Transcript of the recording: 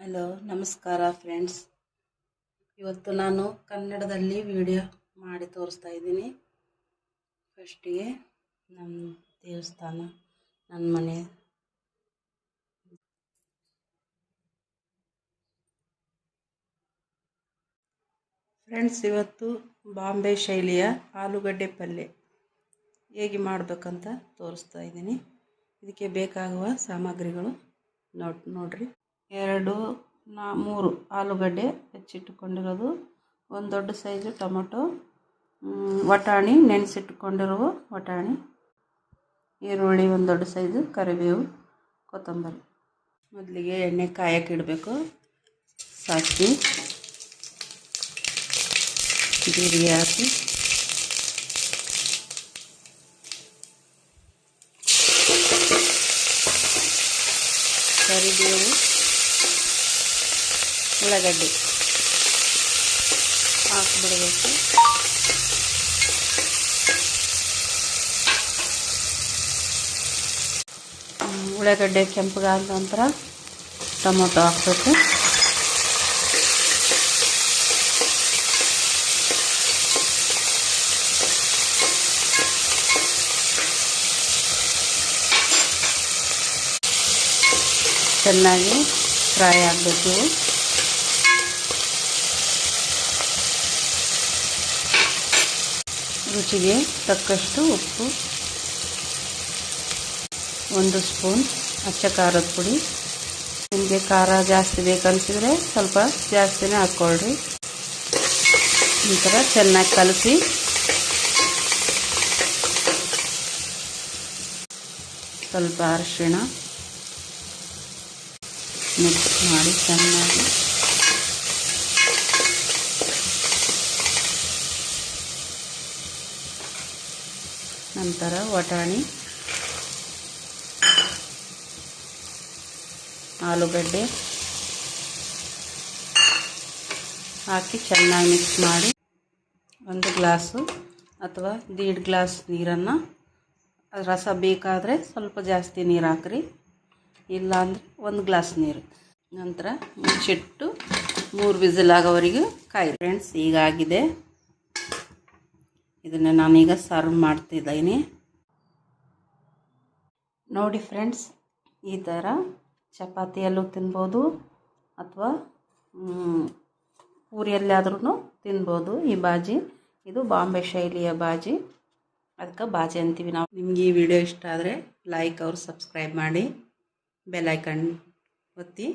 Hello ನಮಸ್ಕಾರ friends. ಇವತ್ತು ನಾನು ಕನ್ನಡದಲ್ಲಿ ವಿಡಿಯೋ ಮಾಡಿ ತೋರಿಸ್ತಾ ಇದ್ದೀನಿ. ಫಸ್ಟಿಗೆ ನಮ್ಮ ದೇವಸ್ಥಾನ, ನನ್ನ ಮನೆ. ಫ್ರೆಂಡ್ಸ್, ಇವತ್ತು ಬಾಂಬೆ ಶೈಲಿಯ ಆಲೂಗಡ್ಡೆ ಪಲ್ಯ ಹೇಗೆ ಮಾಡಬೇಕಂತ ತೋರಿಸ್ತಾ ಇದ್ದೀನಿ. ಇದಕ್ಕೆ ಬೇಕಾಗುವ ಸಾಮಗ್ರಿಗಳು ನೋಡ್ರಿ. 3 ಆಲೂಗಡ್ಡೆ ಹೆಚ್ಚಿಟ್ಟುಕೊಂಡಿರೋದು, ಒಂದು ದೊಡ್ಡ ಸೈಜು ಟೊಮೊಟೊ, ವಟಾಣಿ ನೆನೆಸಿಟ್ಟುಕೊಂಡಿರುವ ವಟಾಣಿ, ಈರುಳ್ಳಿ ಒಂದು ದೊಡ್ಡ ಸೈಜು, ಕರಿಬೇವು, ಕೊತ್ತಂಬರಿ. ಮೊದಲಿಗೆ ಎಣ್ಣೆ ಕಾಯಕ್ಕೆ ಇಡಬೇಕು. ಸಾಸಿವೆ, ಜೀರಿಗೆ ಹಾಕಿ ಕರಿಬೇವು, ಉಳ್ಳಾಗಡ್ಡಿ ಹಾಕಿಬಿಡಬೇಕು. ಉಳ್ಳಾಗಡ್ಡೆ ಕೆಂಪಗಾದ ನಂತರ ಟೊಮೊಟೊ ಹಾಕಬೇಕು. ಚೆನ್ನಾಗಿ ಫ್ರೈ ಆಗಬೇಕು. ರುಚಿಗೆ ತಕ್ಕಷ್ಟು ಉಪ್ಪು, 1 ಸ್ಪೂನ್ ಅಚ್ಚ ಖಾರದ ಪುಡಿ. ನಿಮಗೆ ಖಾರ ಜಾಸ್ತಿ ಬೇಕನ್ಸಿದ್ರೆ ಸ್ವಲ್ಪ ಜಾಸ್ತಿನೇ ಹಾಕ್ಕೊಳ್ರಿ. ಈ ಥರ ಚೆನ್ನಾಗಿ ಕಲಸಿ ಸ್ವಲ್ಪ ಅರಿಶಿಣ ಮಿಕ್ಸ್ ಮಾಡಿ ಚೆನ್ನಾಗಿ ನಂತರ ವಟಾಣಿ, ಆಲೂಗಡ್ಡೆ ಹಾಕಿ ಚೆನ್ನಾಗಿ ಮಿಕ್ಸ್ ಮಾಡಿ 1 ಗ್ಲಾಸು ಅಥವಾ 1.5 ಗ್ಲಾಸ್ ನೀರನ್ನು, ರಸ ಬೇಕಾದರೆ ಸ್ವಲ್ಪ ಜಾಸ್ತಿ ನೀರು ಹಾಕ್ರಿ, ಇಲ್ಲಾಂದರೆ 1 ಗ್ಲಾಸ್ ನೀರು. ನಂತರ ಮುಚ್ಚಿಟ್ಟು 3 ವಿಸಿಲ್ ಆಗೋವರೆಗೂ ಕಾಯಿ. ಫ್ರೆಂಡ್ಸ್, ಈಗಾಗಿದೆ. ಇದನ್ನು ನಾನೀಗ ಸರ್ವ್ ಮಾಡ್ತಿದ್ದೀನಿ. ನೋಡಿ ಫ್ರೆಂಡ್ಸ್, ಈ ಥರ ಚಪಾತಿಯಲ್ಲೂ ತಿನ್ಬೋದು ಅಥವಾ ಪೂರಿಯಲ್ಲಾದ್ರೂ ತಿನ್ಬೋದು. ಈ ಬಾಜಿ ಇದು ಬಾಂಬೆ ಶೈಲಿಯ ಬಾಜಿ, ಅದಕ್ಕೆ ಬಾಜಿ ಅಂತೀವಿ ನಾವು. ನಿಮ್ಗೆ ಈ ವಿಡಿಯೋ ಇಷ್ಟ ಆದರೆ ಲೈಕ್ ಅವ್ರು ಸಬ್ಸ್ಕ್ರೈಬ್ ಮಾಡಿ, ಬೆಲ್ ಐಕನ್ ಒತ್ತಿ.